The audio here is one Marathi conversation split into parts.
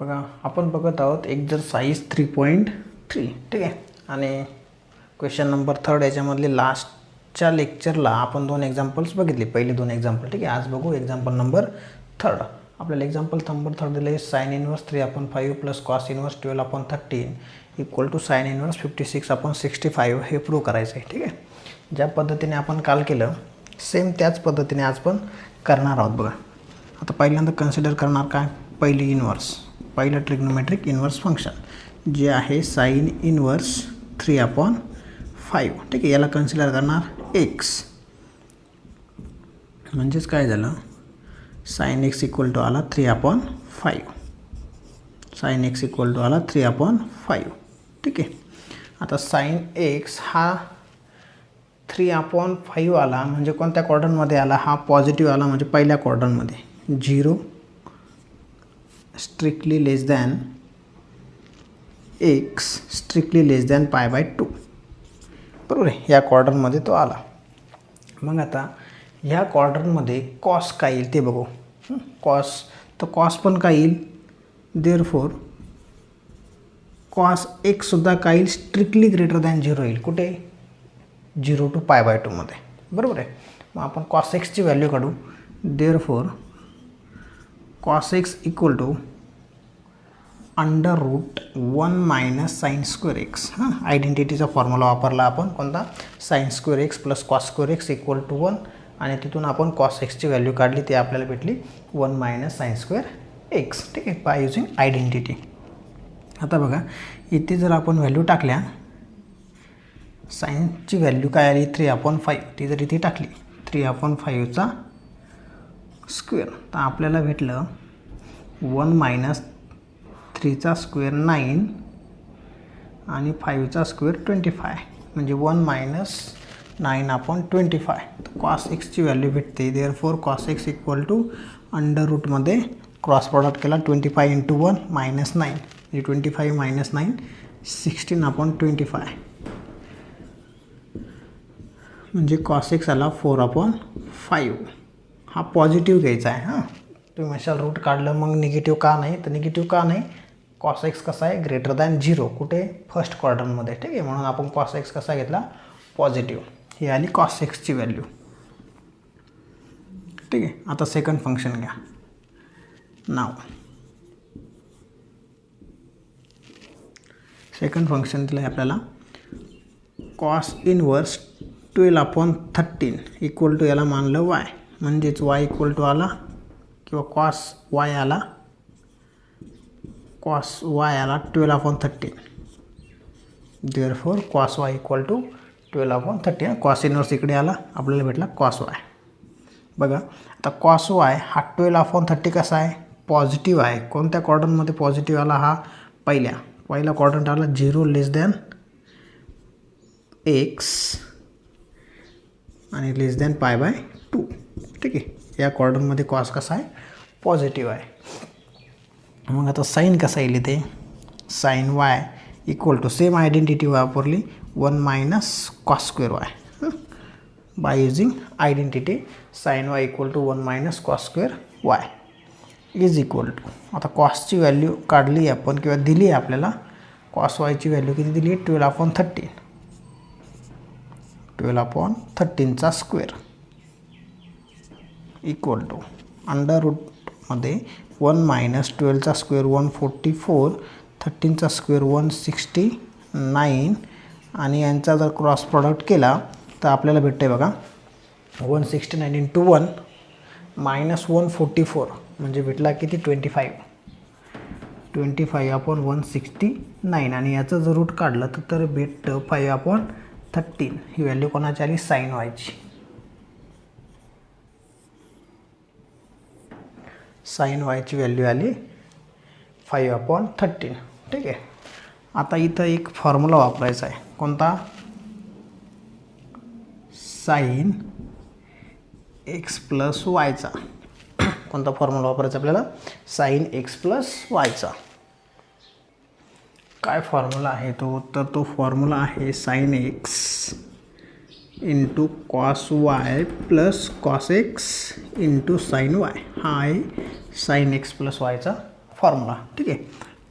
बघा आपण बघत आहोत एक्झरसाइज 3.3 ठीक आहे. आणि क्वेश्चन नंबर 3 याच्यामधले लास्टच्या लेक्चरला आपण 2 एक्झाम्पल्स बघितले, पहिले 2 एक्झाम्पल ठीक आहे. आज बघू एक्झाम्पल नंबर 3. आपल्याला एक्झाम्पल नंबर 3 दिले sin inverse 3/5 plus cos inverse 12/13 equal to sin inverse 56/65 हे प्रूव्ह करायचं आहे ठीक आहे. ज्या पद्धतीने आपण काल केलं सेम त्याच पद्धतीने आज पण करणार आहोत. बघा आता पहिल्यांदा कन्सिडर करणार काय, पहिली इनवर्स, पहिलं ट्रिग्नोमेट्रिक इनवर्स फंक्शन जे आहे sin इनवर्स 3/5 ठीक आहे. याला कन्सिडर करणार x, म्हणजेच काय झालं sin x इक्वल टू आला 3/5, sin x इक्वल टू आला 3/5 ठीक आहे. आता sin x हा 3/5 आला म्हणजे कोणत्या क्वाड्रंटमध्ये आला, हा पॉझिटिव्ह आला म्हणजे पहिल्या क्वाड्रंटमध्ये, 0 स्ट्रिक्टली लेस दॅन x स्ट्रिक्टली लेस दॅन π/2 बरोबर आहे. या क्वाड्रंटमध्ये तो आला. मग आता ह्या क्वाड्रंटमध्ये कॉस काय येईल ते बघू. कॉस, तर कॉस पण काय येईल, देअरफॉर कॉस x सुद्धा काय येईल, स्ट्रिक्टली ग्रेटर दॅन 0 येईल. कुठे, 0 to π/2 मध्ये बरोबर आहे. मग आपण कॉस एक्सची व्हॅल्यू काढू. Therefore cos x equal to √1 - sin² x. हां, आयडेंटिटीचा फॉर्म्युला वापरला आपण कोणता, sin² x plus cos² x equal to 1 आणि तिथून आपण कॉस एक्सची व्हॅल्यू काढली, ती आपल्याला भेटली 1 - sin² x ठीक आहे, बाय युजिंग आयडेंटिटी. आता बघा इथे जर आपण व्हॅल्यू टाकल्या, साईनची व्हॅल्यू काय आली 3/5, ती जर इथे टाकली 3/5चा स्क्वेअर, तर आपल्याला भेटलं 1 - 3चा स्क्वेअर 9 आणि 5चा स्क्वेअर 25 म्हणजे 1 - 9/25. तर कॉस एक्सची व्हॅल्यू भेटते. Therefore cos x equal to अंडररूटमध्ये क्रॉस प्रॉडक्ट केला 25 × 1 - 9 म्हणजे 25 - 9 16/25 म्हणजे कॉस एक्स आला 4/5. हा पॉझिटिव्ह घ्यायचा आहे. हां, तुम्ही म्हणशाल रूट काढलं मग निगेटिव्ह का नाही, तर निगेटिव्ह का नाही, कॉस एक्स कसा आहे ग्रेटर दॅन 0 कुठे, फर्स्ट क्वाड्रंटमध्ये ठीक आहे. म्हणून आपण कॉस एक्स कसा घेतला, पॉझिटिव्ह. ही आली कॉस एक्सची व्हॅल्यू ठीक आहे. आता सेकंड फंक्शन घ्या. नाव सेकंड फंक्शन दिलं आहे आपल्याला कॉस इनवर्स 12/13 इक्वल टू याला मानलं y, म्हणजेच y इक्वल टू आला किंवा कॉस y आला, कॉस y आला 12/13. Therefore cos y equal to 12/13. Cos inverse इकडे आला, आपल्याला भेटला कॉस y. बघा आता कॉस y हा 12/30 कसा आहे, पॉझिटिव्ह आहे. कोणत्या क्वाड्रंटमध्ये पॉझिटिव्ह आला, हा पहिला क्वाड्रंट आला 0 लेस दॅन x आणि लेस दॅन π/2 ठीक आहे. या क्वाड्रंटमध्ये कॉस कसा आहे, पॉझिटिव्ह आहे. मग आता साईन कसा येईल, ते sine y equal to same identity वापरली 1 - cos² y by using identity. Sine y equal to 1 - cos² y is equal to, आता कॉसची व्हॅल्यू काढली आपण किंवा दिली आहे आपल्याला, कॉस वायची व्हॅल्यू किती दिली आहे 12/13, 12/13चा स्क्वेअर इक्वल टू अंडररूटमध्ये 1 - 12चा स्क्वेअर 144, 13चा स्क्वेअर 169 आणि यांचा जर क्रॉस प्रॉडक्ट केला तर आपल्याला भेटते बघा 169 × 1 - 144 म्हणजे भेटला किती 25 / 169 आणि याचं जर रूट काढलं तर भेटतं 5/13. ही व्हॅल्यू कोणाची आली, साईन वायची. साईन वायची व्हॅल्यू आली 5/13 ठीक आहे. आता इथं एक फॉर्म्युला वापरायचा आहे, कोणता, साईन एक्स प्लस वायचा. कोणता फॉर्म्युला वापरायचा आपल्याला, साईन एक्स प्लस वायचा. काय फॉर्म्युला आहे तो, तर तो फॉर्म्युला आहे sine x into cos y plus cos x into sine y. हा आहे साईन एक्स प्लस वायचा फॉर्म्युला, ठीक आहे.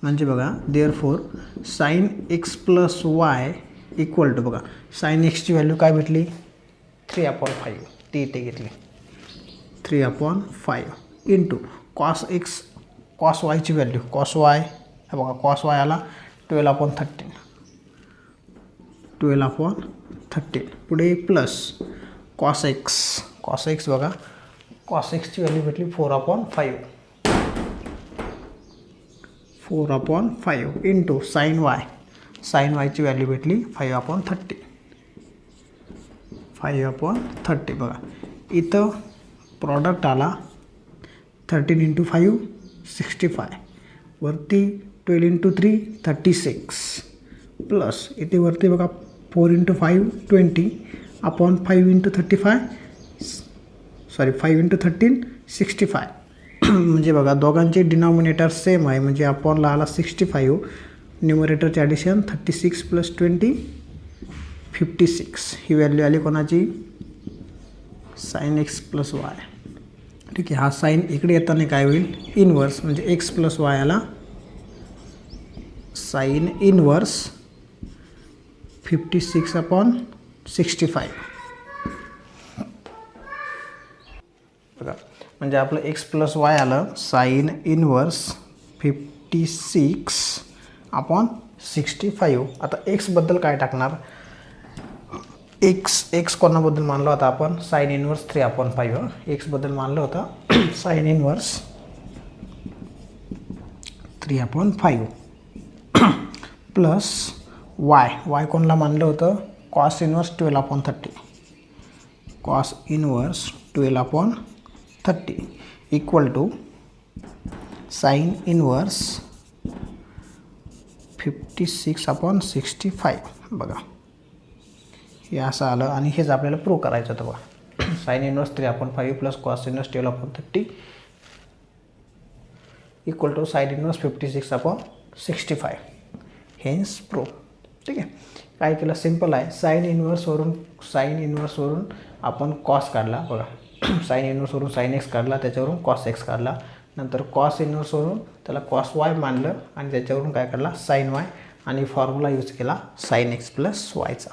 म्हणजे बघा therefore sine x plus y equal to, बघा साइन एक्सची व्हॅल्यू काय भेटली 3/5, ती इथे घेतली 3/5 इंटू कॉस एक्स, कॉस वायची व्हॅल्यू कॉस वाय, बघा कॉस वाय आला 12/13, 12/13 पुढे plus cos x, cos x बघा कॉस एक्सची व्हॅल्यू भेटली 4/5, 4/5 इंटू साइन वाय, साइन वायची व्हॅल्यू भेटली 5/30, 5/30 बघा इथं प्रॉडक्ट आला 13 × 5 65, वरती 12 × 3 36 प्लस इथे वरती बघा 4 × 5 20/5 × 35 5 × 13 65 म्हणजे बघा दोघांचे डिनॉमिनेटर सेम आहे, म्हणजे अपॉनला आला 65, न्यूमरेटरचे ॲडिशन 36 + 20 56, ही व्हॅल्यू आली कोणाची साइन एक्स प्लस वाय, ठीक आहे. हा साइन इकडे येताना काय होईल इनवर्स, म्हणजे एक्स प्लस वाय आला साइन इनवर्स 56/65 बघा, म्हणजे आपलं एक्स प्लस वाय आलं साइन इनवर्स 56/65. आता एक्सबद्दल काय टाकणार, एक्स कोणाबद्दल मानलं होतं आपण साइन इनवर्स 3/5, एक्सबद्दल मानलं होतं साइन इनवर्स 3/5 प्लस वाय कोणाला मानलं होतं cos inverse 12/30, cos inverse 12/30 equal to sine inverse 56/65 बघा हे असं आलं. आणि हेच आपल्याला प्रूव्ह करायचं होतं बघा, sine inverse 3/5 plus cos inverse 12/30 equal to sine inverse 56/65, hence prove, ठीक आहे. काय केलं सिम्पल आहे, साइन इनवर्सवरून आपण कॉस काढला बघा, साइन इनवर्सवरून साइन एक्स काढला, त्याच्यावरून कॉस एक्स काढला, नंतर कॉस इनवर्सवरून त्याला कॉस वाय मानलं आणि त्याच्यावरून काय काढला साइन वाय, आणि फॉर्म्युला यूज केला साइन एक्स प्लस वायचा,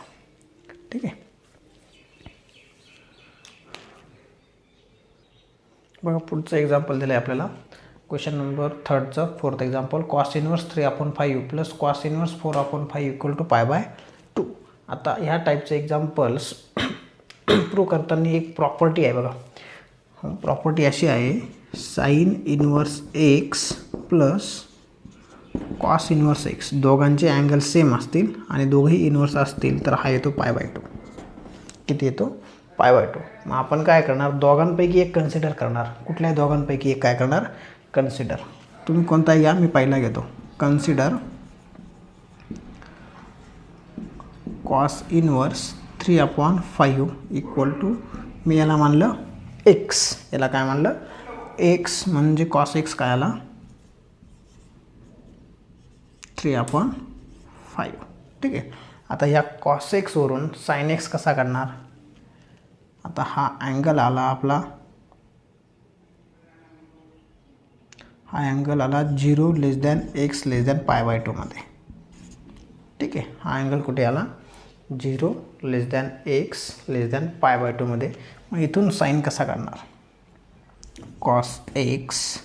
ठीक आहे. बघा पुढचं एक्झाम्पल दिलं आहे आपल्याला, क्वेश्चन नंबर 3चं 4th example, cos inverse 3/5 plus cos inverse 4/5 equal to π/2. आता ह्या टाईपचे एक्झाम्पल्स प्रूव्ह करताना एक प्रॉपर्टी आहे बघा, प्रॉपर्टी अशी आहे sine inverse x plus cos inverse x, दोघांचे अँगल सेम असतील आणि दोघेही इनवर्स असतील तर हा येतो π/2. किती येतो π/2. मग आपण काय करणार, दोघांपैकी एक कन्सिडर करणार, कुठल्याही दोघांपैकी एक काय करणार कन्सिडर, तुम्ही कोणता घ्या, मी पहिला घेतो consider cos inverse 3/5 equal to, मी याला मानलं एक्स, याला काय मानलं एक्स, म्हणजे कॉस एक्स काय आला 3/5, ठीक आहे. आता ह्या कॉस एक्सवरून साइन एक्स कसा काढणार, आता हा अँगल आला आपला, हा अँगल आला 0 < x π/2 मध्ये, ठीक आहे. हा अँगल कुठे आला 0 x π/2 मध्ये. मग इथून साइन कसा काढणार, cos x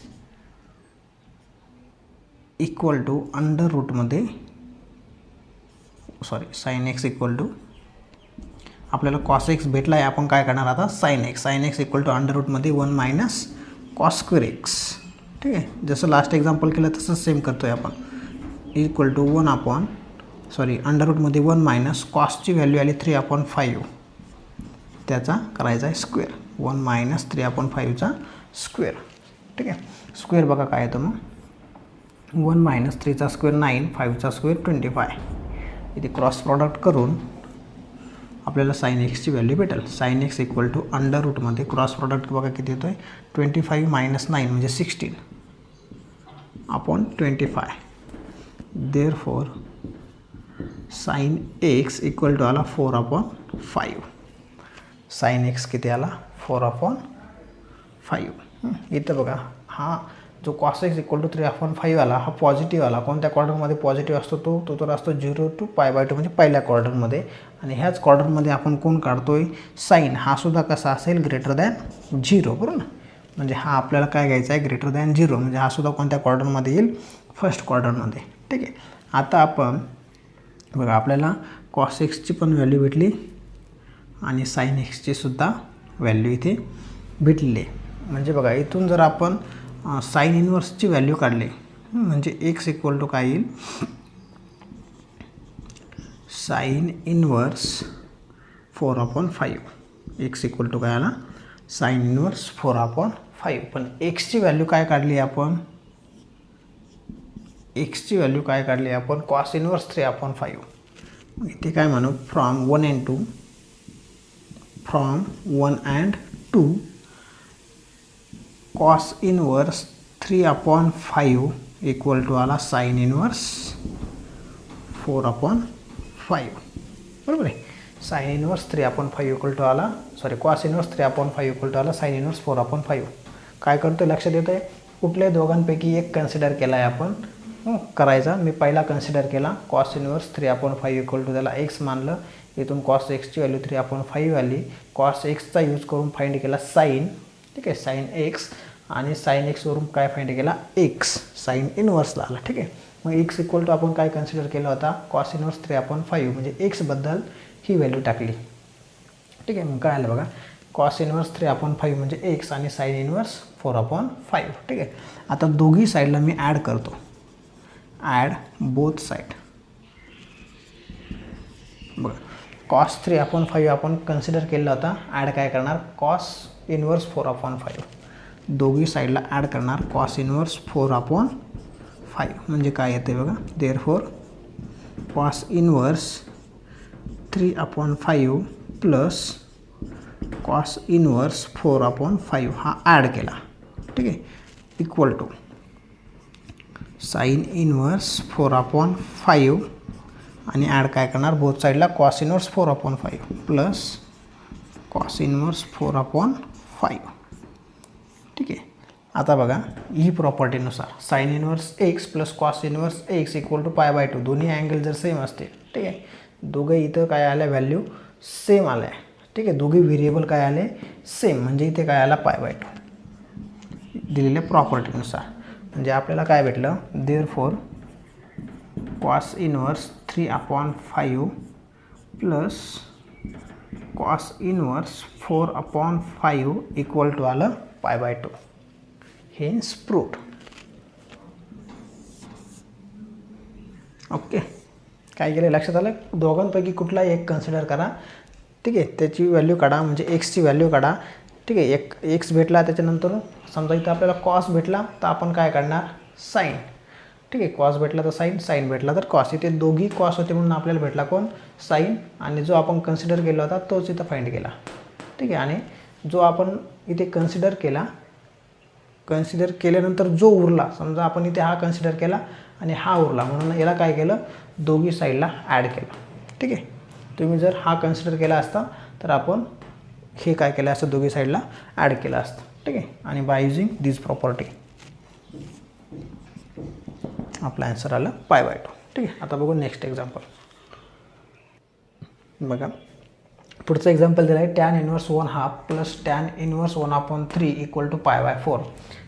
equal to under रूटमध्ये, साइन एक्स इक्वल टू, आपल्याला कॉस एक्स भेटला आहे, आपण काय करणार आता sine x equal to under रूटमध्ये 1 - कॉस स्क्वेअर एक्स, ठीक आहे. जसं लास्ट एक्झाम्पल केलं तसंच सेम करतो आहे आपण, इक्वल टू अंडर रूटमध्ये 1 - कॉसची व्हॅल्यू आली 3/5, त्याचा करायचा आहे स्क्वेअर, 1 - 3/5चा स्क्वेअर, ठीक आहे. स्क्वेअर बघा काय येतं मग 1 - 3चा स्क्वेअर 9, 5चा स्क्वेअर 25, इथे क्रॉस प्रॉडक्ट करून आपल्याला साइन एक्सची व्हॅल्यू भेटेल. Sine x equal to under रूटमध्ये क्रॉस प्रॉडक्ट बघा किती येतो आहे 25 - 9 म्हणजे 16/25. Therefore sine x equal to आला 4/5, साइन एक्स किती आला 4/5. इथं बघा हा जो cos x इक्वल टू 3/5 आला हा पॉझिटिव्ह आला. कोणत्या क्वाड्रंटमध्ये पॉझिटिव्ह असतो तो तर असतो 0 to π/2 म्हणजे पहिल्या क्वाड्रंटमध्ये. आणि ह्याच क्वाड्रंटमध्ये आपण कोण काढतोय साईन, हा सुद्धा कसा असेल ग्रेटर दॅन 0, बरोबर ना. म्हणजे हा आपल्याला काय घ्यायचा आहे ग्रेटर दॅन 0, म्हणजे हा सुद्धा कोणत्या क्वाड्रंटमध्ये येईल फर्स्ट क्वाड्रंटमध्ये. ठीक आहे. आता आपण बघा आपल्याला cos x ची पण व्हॅल्यू भेटली आणि sin x ची सुद्धा व्हॅल्यू इथे भेटलेली आहे. म्हणजे बघा इथून जर आपण साइन इन्व्हर्सची व्हॅल्यू काढली म्हणजे x इक्वल टू काय येईल sine inverse 4/5. x equal to काय आला साइन इन्व्हर्स 4/5. पण x ची व्हॅल्यू काय काढली आपण x ची व्हॅल्यू काय काढली आपण cos इन्व्हर्स 3/5. इथे काय म्हणू from 1 and 2 cos inverse 3/5 equal to आला साइन इन्व्हर्स 4/5. बरोबर आहे. साइन इन्व्हर्स 3/5 इक्वल टू आला cos इन्व्हर्स 3/5 इक्वल टू आला साइन इन्व्हर्स 4/5. काय करतो लक्षात येतं आहे कुठल्याही दोघांपैकी एक कन्सिडर केला आहे आपण करायचा. मी पहिला कन्सिडर केला cos इन्व्हर्स 3/5 इक्वल टू त्याला x मानलं. इथून cos x ची व्हॅल्यू 3/5 आली. cos x चा यूज करून फाइंड केला साइन. ठीक आहे साइन x आणि साइन x वरून काय फाइंड केला x साइन इन्व्हर्सला आला. ठीक आहे. मग x इक्वल टू आपण काय कन्सिडर केला होता cos इन्व्हर्स 3/5 म्हणजे x बद्दल ही व्हॅल्यू टाकली. ठीक आहे. मग काय आलं बघा cos इन्व्हर्स 3/5 म्हणजे x आणि साइन इन्व्हर्स 4/5. ठीक आहे. आता दोघी साईडला मी ॲड करतो. Add both side. बघा cos 3/5 आपण कन्सिडर केला होता. ॲड काय करणार cos इन्व्हर्स 4/5. दोघी साईडला ॲड करणार cos इन्व्हर्स 4/5 म्हणजे काय येते बघा therefore cos inverse 3/5 plus cos inverse 4/5 हा ॲड केला. ठीक आहे. इक्वल टू साइन इन्व्हर्स 4/5 आणि ॲड काय करणार बोथ साईडला cos inverse 4/5 plus cos inverse 4/5. ठीक आहे. आता बघा ही प्रॉपर्टीनुसार sine inverse x plus cos inverse x equal to π/2 दोन्ही अँगल जर सेम असतील. ठीक आहे. दोघे इथं काय आल्या व्हॅल्यू सेम आल्या. ठीक आहे. दोघे व्हेरिएबल काय आले सेम म्हणजे इथे काय आला π/2 दिलेल्या प्रॉपर्टीनुसार. म्हणजे आपल्याला काय भेटलं therefore cos inverse 3/5 plus cos inverse 4/5 equal to आलं π/2. Hence proved. ओके. काय केलं लक्षात आलं दोघांपैकी कुठलाही एक कन्सिडर करा. ठीक आहे. त्याची व्हॅल्यू काढा म्हणजे एक्सची व्हॅल्यू काढा. ठीक आहे. एक एक्स भेटला त्याच्यानंतर समजा इथं आपल्याला कॉस भेटला तर आपण काय काढणार साईन. ठीक आहे. कॉस भेटला तर साईन साईन भेटला तर कॉस. इथे दोघी कॉस होते म्हणून आपल्याला भेटला कोण साईन आणि जो आपण कन्सिडर केला होता तोच इथं फाइंड केला. ठीक आहे. आणि जो आपण इथे कन्सिडर केल्यानंतर जो उरला समजा आपण इथे हा कन्सिडर केला आणि हा उरला म्हणून याला काय केलं दोघी साईडला ॲड केलं. ठीक आहे. तुम्ही जर हा कन्सिडर केला असता तर आपण हे काय केलं असतं दोघी साईडला ॲड केलं असतं. ठीक आहे. आणि बाय युजिंग दिस प्रॉपर्टी आपला आन्सर आला π/2. ठीक आहे. आता बघू नेक्स्ट एक्झाम्पल. बघा पुढचं एक्झाम्पल दिलं आहे tan inverse 1/2 plus tan inverse 1/3 equal to π/4.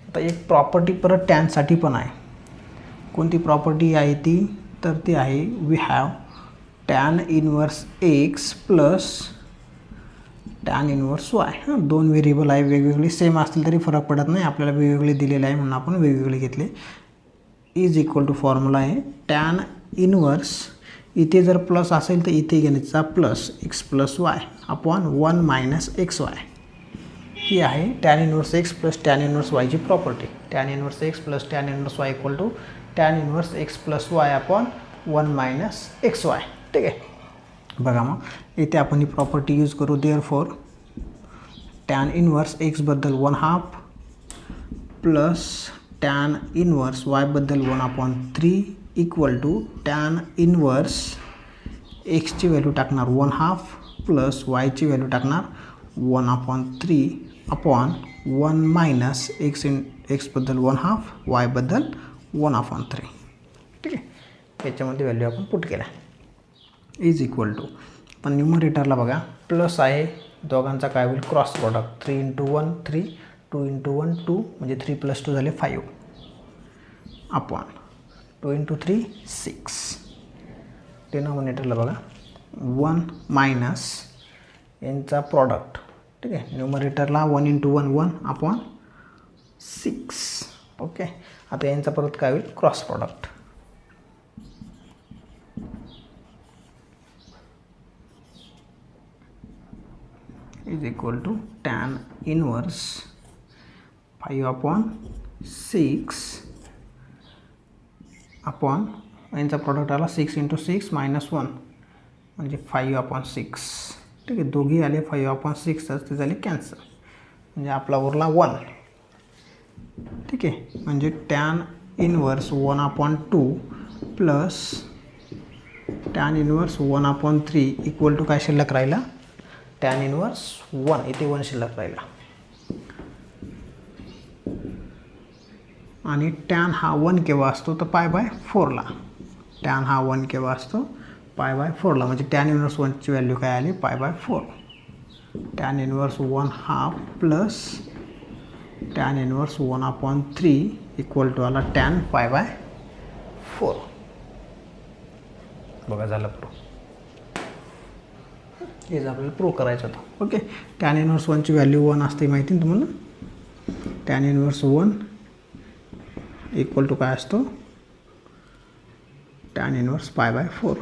आता एक प्रॉपर्टी परत टॅनसाठी पण आहे. कोणती प्रॉपर्टी आहे ती तर ती आहे we have tan inverse x plus tan inverse y. हां दोन व्हेरिएबल आहे वेगवेगळी सेम असतील तरी फरक पडत नाही आपल्याला वेगवेगळे दिलेले आहे म्हणून आपण वेगवेगळे घेतले. इज इक्वल टू फॉर्म्युला आहे tan इन्व्हर्स इथे जर प्लस असेल तर इथे घेण्याचा plus x plus y upon 1 minus XY. ही आहे tan inverse x plus tan inverse y ची property. tan inverse x plus tan inverse y equal to tan inverse x plus y upon 1 minus XY. ठीक आहे. बघा मग इथे आपण ही प्रॉपर्टी यूज करू देअरफॉर tan इन्व्हर्स x बद्दल 1/2 प्लस tan इन्व्हर्स y बद्दल 1/3 equal to tan inverse x ची व्हॅल्यू टाकणार 1/2 प्लस y ची व्हॅल्यू टाकणार 1/3 अपॉन 1 मायनस एक्सबद्दल 1/2, वायबद्दल 1/3. ठीक आहे, याच्यामध्ये व्हॅल्यू आपण पुट केल्या. इज इक्वल टू, पण न्यूमरेटरला बघा प्लस आहे, दोघांचा काय होईल क्रॉस प्रॉडक्ट. 3 × 1 3, 2 × 1 2, म्हणजे 3 + 2 झाले 5, अपॉन 2 × 3 6. डिनॉमिनेटरला बघा 1 मायनस यांचा प्रॉडक्ट. ठीक आहे, न्यूमरेटरला 1 × 1 1 अपॉन 6. ओके, आता यांचा परत काय होईल cross product. Is equal to tan inverse 5/6 upon यांचा प्रॉडक्ट आला 6 × 6 - 1, म्हणजे 5/6. ठीक आहे, दोघी आले 5/6, ते झाले कॅन्सल, म्हणजे आपला उरला 1. ठीक आहे, म्हणजे tan inverse 1/2 plus tan inverse 1/3 equal to काय शिल्लक राहिला tan इनवर्स 1. इथे 1 शिल्लक राहिला, आणि tan हा 1 केव्हा असतो तर π/4ला. tan हा 1 केव्हा असतो π/4ला, म्हणजे tan इनवर्स 1ची व्हॅल्यू काय आली π/4. tan inverse 1/2 plus tan inverse 1/3 equal to आला tan π/4. बघा झालं प्रूफ. हेच आपल्याला प्रूव्ह करायचं होतं. ओके, tan इनवर्स 1ची व्हॅल्यू 1 असते माहिती ना तुम्हाला. tan इनवर्स 1 इक्वल टू काय असतो tan इनवर्स π/4.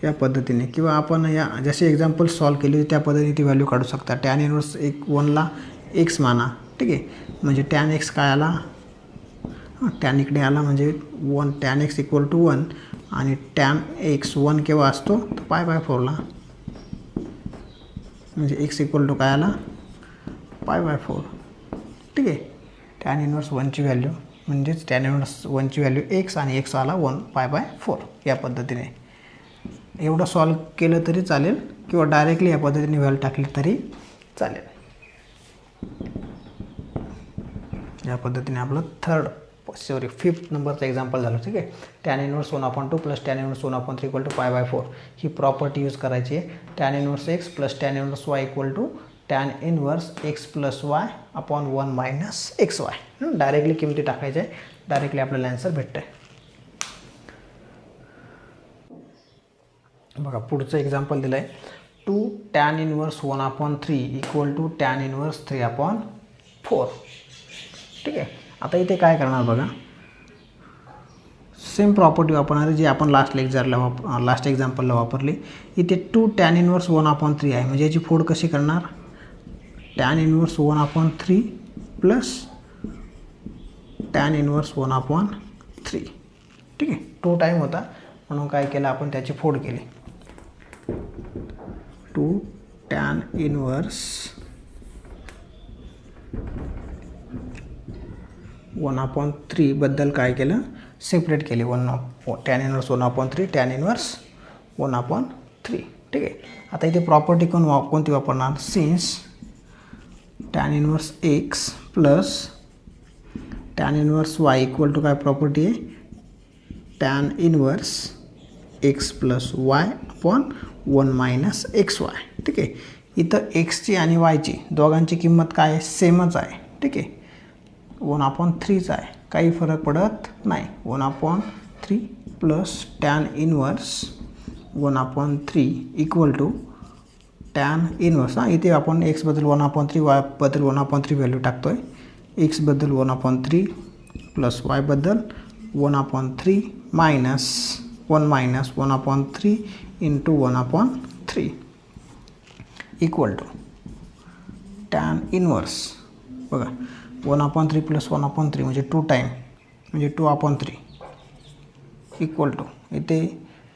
या पद्धतीने, किंवा आपण या जसे एक्झाम्पल सॉल्व केली त्या पद्धतीने ती व्हॅल्यू काढू शकता. tan इनवर्स 1ला x माना. ठीक आहे, म्हणजे tan x काय आला, tan इकडे आला म्हणजे 1, tan x इक्वल टू 1, आणि tan x 1 केव्हा असतो तर π/4ला, म्हणजे x इक्वल टू काय आला π/4. ठीक आहे, tan इनवर्स 1ची व्हॅल्यू म्हणजेच tan इनवर्स 1ची व्हॅल्यू x, आणि x आला 1 π/4. या पद्धतीने एवढं सॉल्व केलं तरी चालेल, किंवा डायरेक्टली या पद्धतीने व्हॅल्यू टाकली तरी चालेल. या पद्धतीने आपलं फिफ्थ नंबरचं एक्झाम्पल झालं. ठीक आहे, tan inverse 1/2 plus tan inverse 1/3 equal to π/4. ही प्रॉपर्टी यूज करायची आहे. tan inverse x plus tan inverse y equal to tan inverse x plus y upon 1 minus xy. Directly किमती टाकायच्या आहे, डायरेक्टली आपल्याला आन्सर भेटतं आहे. बघा पुढचं एक्झाम्पल दिलं आहे. 2 tan inverse 1/3 equal to tan inverse 3/4. ठीक आहे, आता इथे काय करणार बघा, सेम प्रॉपर्टी वापरणार जी आपण लास्ट एक्झाम्पलला वापरली. इथे 2 tan इनवर्स 1/3 आहे, म्हणजे याची फोड कशी करणार, tan inverse 1/3 plus tan inverse 1/3. ठीक आहे, 2 टाईम होता म्हणून काय केलं आपण त्याची फोड केली. 2 tan इनवर्स 1/3 बद्दल काय केलं, सेपरेट केले. tan inverse 1/3 tan inverse 1/3. ठीक आहे, आता इथे प्रॉपर्टी कोणती वापरणार, since tan inverse x plus tan inverse y equal to काय प्रॉपर्टी आहे, tan inverse x plus y upon 1 minus xy. ठीक आहे, इथं xची आणि yची दोघांची किंमत काय आहे, सेमच आहे. ठीक आहे, 1/3च आहे, काही फरक पडत नाही. 1/3 plus tan inverse 1/3 equal to tan inverse. इथे आपण x बद्दल 1/3 y बद्दल 1/3 व्हॅल्यू टाकतो आहे. x बद्दल 1/3 प्लस y बद्दल 1/3 minus 1 minus 1/3 into 1/3 equal to tan inverse. बघा 1/3 प्लस 1/3 म्हणजे 2 टाईम, म्हणजे 2/3 इक्वल टू इथे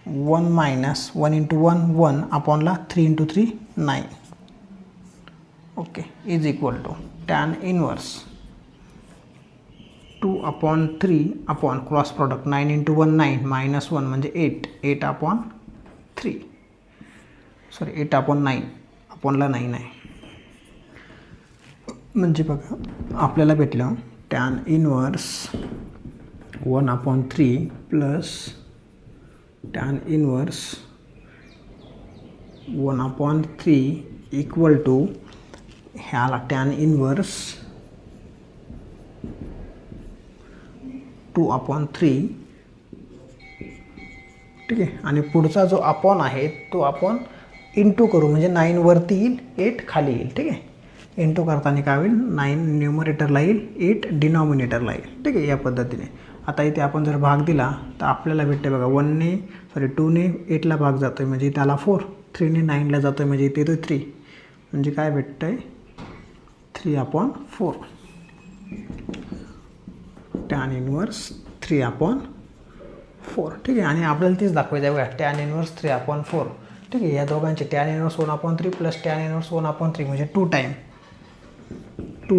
1 मायनस 1 इंटू 1 1 अपॉनला 3 × 3 9. Okay, is equal to tan inverse 2/3 upon cross product 9 into 1 9 minus 1 म्हणजे 8/3. सॉरी 8/9 अपॉनला 9 आहे. म्हणजे बघा आपल्याला भेटलं tan inverse 1/3 plus tan inverse 1/3 equal to ह्याला टॅन इनवर्स 2/3, ठीक आहे. आणि पुढचा जो अपॉन आहे तो आपण इंटू करू, म्हणजे 9 वरती येईल 8 खाली येईल, ठीक आहे. इंटू करताना काय होईल, 9 न्यूमरेटरला येईल 8 डिनॉमिनेटरला येईल, ठीक आहे. या पद्धतीने आता इथे आपण जर भाग दिला तर आपल्याला भेटते बघा 2ने 8ला भाग जातो आहे म्हणजे त्याला 4, 3ने 9ला जातो आहे म्हणजे इथे येतो 3, म्हणजे काय भेटतं आहे 3/4 टॅन इनवर्स 3/4, ठीक आहे. आणि आपल्याला तेच दाखवायचं आहे बघा टॅन इनवर्स 3/4, ठीक आहे. या दोघांचे tan inverse 1/3 plus tan inverse 1/3 म्हणजे 2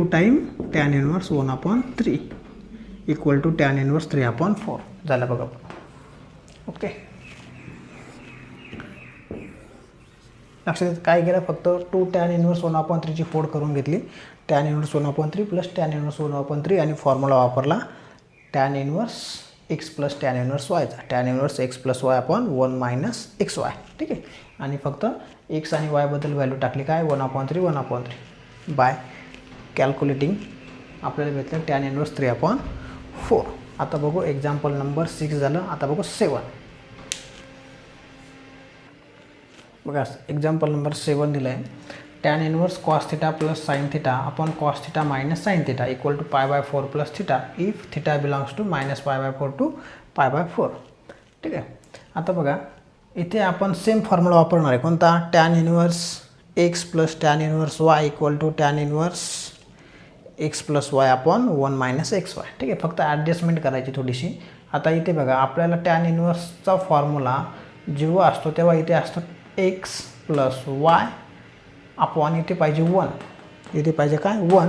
time tan inverse 1/3 equal to tan inverse 3/4 झालं बघा. ओके, लक्षात काय केलं, फक्त 2 टॅन इनवर्स 1/3 ची फोड करून घेतली, tan inverse 1/3 plus tan inverse 1/3 आणि फॉर्म्युला वापरला tan inverse x plus tan inverse वायचा, tan inverse x plus y upon 1 - xy, ठीक आहे. आणि फक्त x आणि y बद्दल व्हॅल्यू टाकली काय 1/3 बाय कॅल्क्युलेटिंग आपल्याला भेटलं टॅन इनवर्स 3/4. आता बघू एक्झाम्पल नंबर 6 झालं. आता बघू 7. बघा एक्झाम्पल नंबर 7 दिलं आहे, tan inverse cos theta plus sine theta upon cos theta minus sine theta equal to π/4 plus theta if theta belongs to -π/4 to π/4, ठीक आहे. आता बघा इथे आपण सेम फॉर्म्युला वापरणार आहे, कोणता, tan inverse x plus tan inverse y equal to tan inverse x plus y upon 1 - xy, ठीक आहे. फक्त ॲडजस्टमेंट करायची थोडीशी. आता इथे बघा आपल्याला टॅन इनवर्सचा फॉर्म्युला जेव्हा असतो तेव्हा इथे असतो x प्लस वाय अपॉन इथे पाहिजे 1, इथे पाहिजे काय 1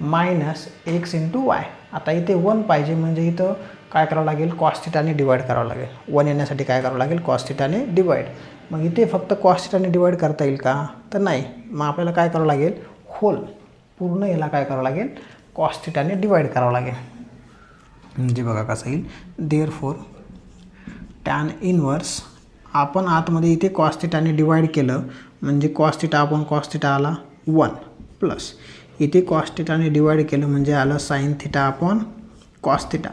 मायनस x इंटू वाय. आता इथे 1 पाहिजे म्हणजे इथं काय करावं लागेल, कॉस थिटाने डिवाईड करावं लागेल. 1 येण्यासाठी काय करावं लागेल, कॉस थिटाने डिवाईड. मग इथे फक्त कॉस थिटाने डिवाईड करता येईल का, तर नाही. मग आपल्याला काय करावं लागेल, होल पूर्ण याला काय करावं लागेल, कॉस थिटाने डिवाईड करावं लागेल. म्हणजे बघा कसं येईल, देअरफॉर टॅन इनवर्स आपण आतमध्ये इथे कॉस थिटाने डिवाईड केलं म्हणजे cos theta upon cos theta आला 1 प्लस इथे कॉस थिटाने डिवाईड केलं म्हणजे आलं sign theta upon cos theta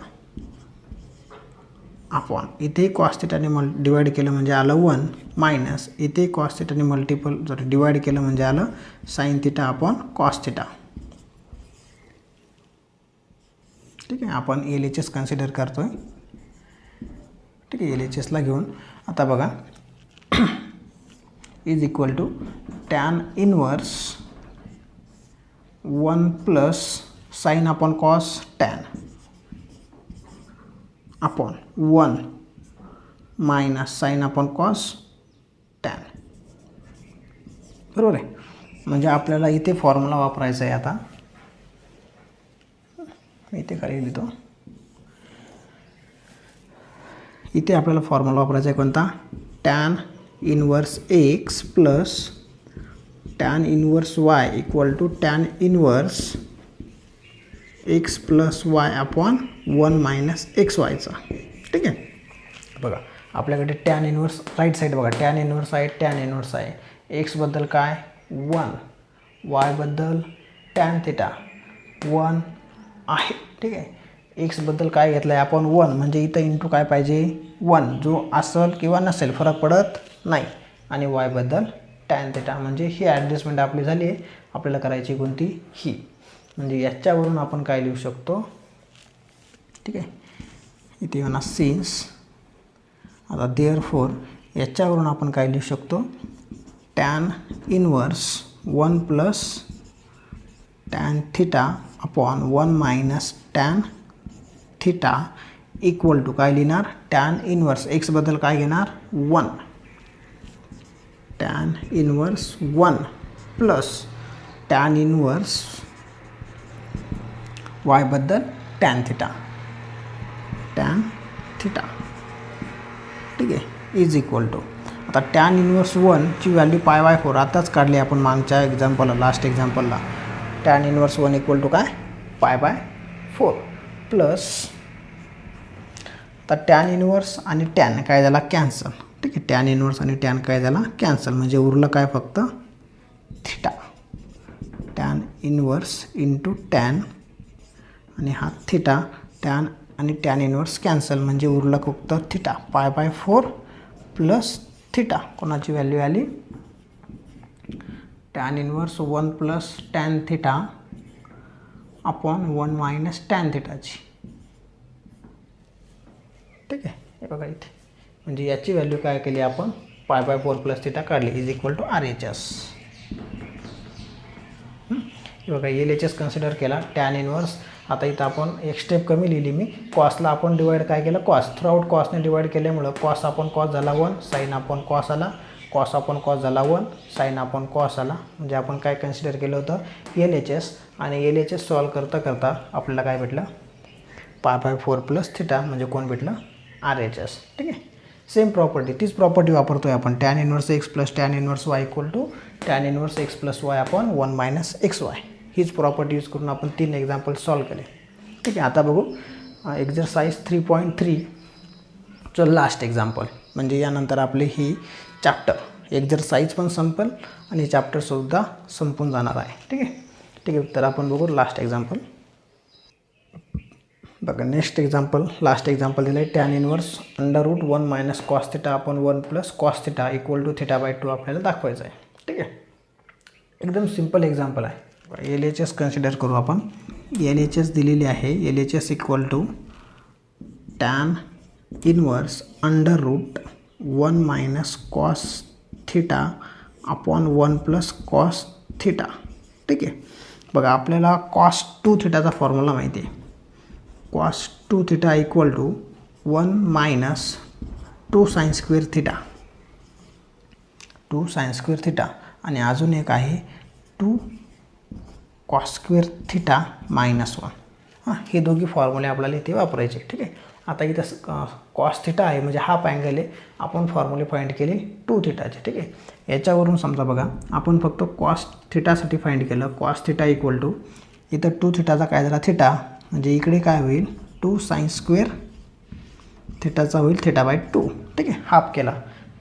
upon इथे कॉस थिटाने डिवाईड केलं म्हणजे आलं 1 मायनस इथे कॉस थिटाने डिवाईड केलं म्हणजे आलं sign theta upon cos theta, ठीक आहे. आपण LHS कन्सिडर करतोय, ठीक आहे. LHSला घेऊन आता बघा is equal to tan inverse 1 plus sine upon cos tan upon 1 minus sine upon cos tan, बरोबर आहे. म्हणजे आपल्याला इथे फॉर्म्युला वापरायचा आहे. आता इथे खाली लिहितो, इथे आपल्याला फॉर्म्युला वापरायचा आहे कोणता, tan inverse x plus tan inverse y equal to tan inverse x plus y upon 1 - xyचा, ठीक आहे. बघा आपल्याकडे टॅन इनवर्स राईट साईड बघा टॅन इनवर्स आहे, टॅन इनवर्स आहे. x बद्दल काय 1, y बद्दल टॅन थिटा 1 आहे, ठीक आहे. x बद्दल काय घेतलं आहे आपण 1 म्हणजे इथं इंटू काय पाहिजे 1 जो असेल किंवा नसेल फरक पडत नाही. आणि y बद्दल टॅन थिटा म्हणजे ही ॲडजस्टमेंट आपली झाली आहे. आपल्याला करायची कोणती, ही. म्हणजे याच्यावरून आपण काय लिहू शकतो, ठीक आहे. इथे म्हणा सिन्स, आता देअरफॉर याच्यावरून आपण काय लिहू शकतो, tan inverse 1 plus tan theta upon 1 minus tan theta equal to काय लिहिणार, टॅन इनवर्स x बद्दल काय घेणार 1, tan inverse 1 plus tan inverse y बद्दल टॅन थिटा, ठीक आहे, इज इक्वल टू आता टॅन इनवर्स 1 ची व्हॅल्यू π/4 आताच काढली आपण मागच्या एक्झाम्पलला, लास्ट एक्झाम्पलला. टॅन इनवर्स 1 इक्वल टू काय π/4 प्लस तर टॅन इनवर्स आणि टॅन काय झाला कॅन्सल. ठीक आहे, टॅन इनवर्स आणि टॅन काय झाला कॅन्सल म्हणजे उरलं काय फक्त theta. Tan inverse into tan आणि हा थिटा, टॅन आणि टॅन इनवर्स कॅन्सल म्हणजे उरलं फक्त थिटा π/4 प्लस थिटा. कोणाची व्हॅल्यू आली tan inverse 1 plus tan theta upon 1 minus tan थिटाची. ठीक आहे, हे बघा इथे म्हणजे याची व्हॅल्यू काय केली आपण π/4 प्लस थिटा काढली इज इक्वल टू RHS. हे बघा LHS कन्सिडर केला टॅन इनवर्स. आता इथं आपण एक स्टेप कमी लिहिली मी. कॉसला आपण डिवाईड काय केलं कॉस थ्रूआउट कॉसने डिवाईड केल्यामुळं कॉस अपॉन कॉस झाला 1, साईन अपॉन कॉस आला, कॉस अपॉन कॉस झाला 1, साईन अपॉन कॉस आला. म्हणजे आपण काय कन्सिडर केलं होतं LHS आणि LHS सॉल्व करता करता आपल्याला काय भेटलं π/4 प्लस थिटा म्हणजे कोण भेटलं RHS. ठीक आहे, सेम प्रॉपर्टी तीच प्रॉपर्टी वापरतोय आपण tan inverse x plus tan inverse y equal to tan inverse x plus y upon 1 minus XY. हीच प्रॉपर्टी यूज करून आपण 3 एक्झाम्पल सॉल्व केले. ठीक आहे, आता बघू एक्झरसाइज 3.3चं लास्ट एक्झाम्पल. म्हणजे यानंतर आपले ही चॅप्टर एक्झरसाइज पण संपेल आणि चॅप्टरसुद्धा संपून जाणार आहे. ठीक आहे, ठीक आहे, तर आपण बघू लास्ट एक्झाम्पल. बघा नेक्स्ट एक्झाम्पल लास्ट एक्झाम्पल दिलं आहे tan inverse √1 minus cos theta upon 1 plus cos theta equal to θ/2 आपल्याला दाखवायचं आहे. ठीक आहे, एकदम सिम्पल एक्झाम्पल आहे. LHS कन्सिडर करू आपण. LHS दिलेली आहे. LHS equal to tan inverse √1 minus cos theta upon 1 plus cos theta. ठीक आहे, बघा आपल्याला कॉस 2 थिटाचा फॉर्म्युला माहिती आहे. Cos 2 theta equal to 1 minus 2 sine square theta, 2 sine square theta आणि अजून एक आहे 2 कॉस स्क्वेअर थिटा मायनस 1. हां, हे दोघी फॉर्म्युले आपल्याला इथे वापरायचे. ठीक आहे, आता इथं कॉस थिटा आहे म्हणजे हाफ अँगल आहे. आपण फॉर्म्युले फाइंड केले 2 थिटाचे. ठीक आहे, याच्यावरून समजा बघा आपण फक्त कॉस थिटासाठी फाइंड केलं. कॉस थिटा इक्वल टू इथं 2 थिटाचा काय झाला थिटा म्हणजे इकडे काय होईल 2 साइन स्क्वेअर थिटाचा होईल θ/2. ठीक आहे, हाफ केला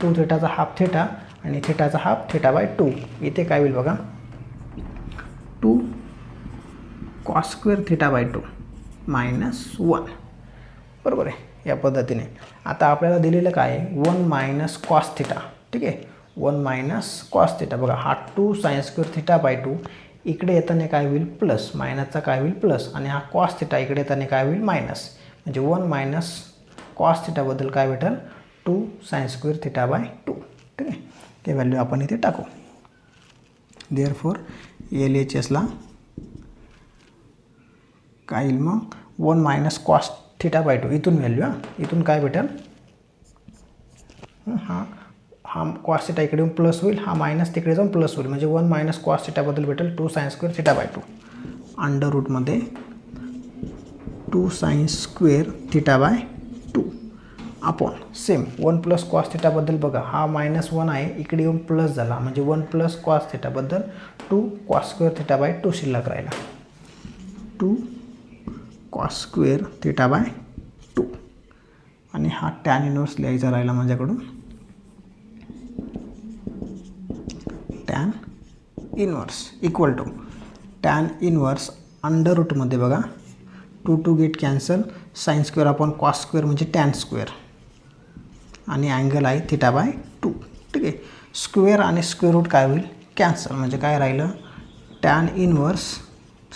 2 थिटाचा हाफ थिटा आणि थिटाचा हाफ θ/2. इथे काय होईल बघा 2 कॉस स्क्वेअर θ/2 मायनस 1. बरोबर आहे, या पद्धतीने. आता आपल्याला दिलेलं काय आहे 1 मायनस कॉस थिटा. ठीक आहे, 1 मायनस कॉस थिटा. बघा हा 2 साइन स्क्वेअर θ/2 इकडे येताना काय होईल प्लस, मायनसचा काय होईल प्लस आणि हा कॉस थिटा इकडे येताना काय होईल मायनस. म्हणजे 1 मायनस कॉस थिटाबद्दल काय भेटेल 2 साइन स्क्वेअर θ/2. ठीक आहे, ते व्हॅल्यू आपण इथे टाकू. देअरफॉर LHSला काय येईल मग 1 मायनस कॉस θ/2 इथून व्हॅल्यू. इथून काय भेटेल हा कॉस थिटा इकडे येऊन प्लस होईल, हा मायनस तिकडे जाऊन प्लस होईल. म्हणजे 1 मायनस कॉस थिटाबद्दल भेटेल 2 साइन स्क्वेअर θ/2 अंडर रूटमध्ये 2 sine square θ/2 upon same 1 plus cos थिटाबद्दल बघा हा -1 आहे इकडे येऊन प्लस झाला म्हणजे 1 प्लस कॉस थिटाबद्दल 2 कॉस स्क्वेअर θ/2 शिल्लक राहिला. 2 कॉस स्क्वेअर θ/2 आणि हा टॅन इनवर्स लिहायचा राहिला माझ्याकडून tan inverse equal to tan inverse under रूटमध्ये बघा 2 get cancel, sine square upon cos square म्हणजे टॅन स्क्वेअर आणि अँगल आहे θ/2. ठीक आहे, स्क्वेअर आणि स्क्वेअर रूट काय होईल कॅन्सल म्हणजे काय राहिलं टॅन इनवर्स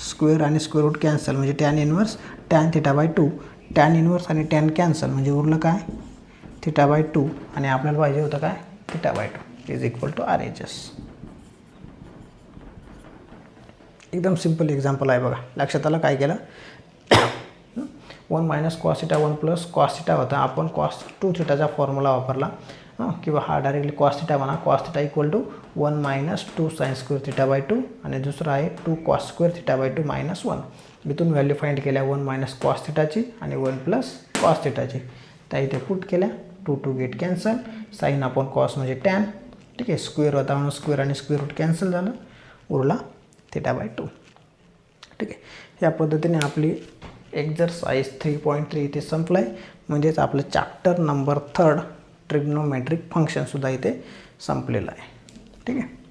स्क्वेअर आणि स्क्वेअर रूट कॅन्सल म्हणजे tan inverse tan θ/2. Tan inverse आणि टॅन कॅन्सल म्हणजे उरलं काय θ/2 आणि आपल्याला पाहिजे होतं काय θ/2 इज इक्वल टू RHS. एकदम सिंपल एक्झाम्पल आहे बघा. लक्षात आलं काय केलं 1 minus cos theta 1 plus cos theta होता, आपण कॉस 2 थिटाचा फॉर्म्युला वापरला किंवा हा डायरेक्टली कॉस थिटा म्हणा. Cos theta equal to 1 minus 2 sine square θ/2 आणि दुसरा आहे 2 कॉस स्क्वेअर θ/2 मायनस 1. इथून व्हॅल्यू फाइंड केल्या 1 मायनस कॉस थिटाची आणि 1 प्लस कॉस थिटाची. त्या इथे पुट केल्या 2 get cancel, sign upon cos म्हणजे टॅन. ठीक आहे, स्क्वेअर होता म्हणून स्क्वेअर आणि स्क्वेअर रूट कॅन्सल झालं, उरला θ/2. ठीक आहे. या पद्धतीने आपली एक्झरसाइज 3.3 इथे संपला आहे. म्हणजेच आपलं चॅप्टर नंबर 3 ट्रिग्नोमेट्रिक फंक्शनसुद्धा इथे संपलेलं आहे. ठीक आहे.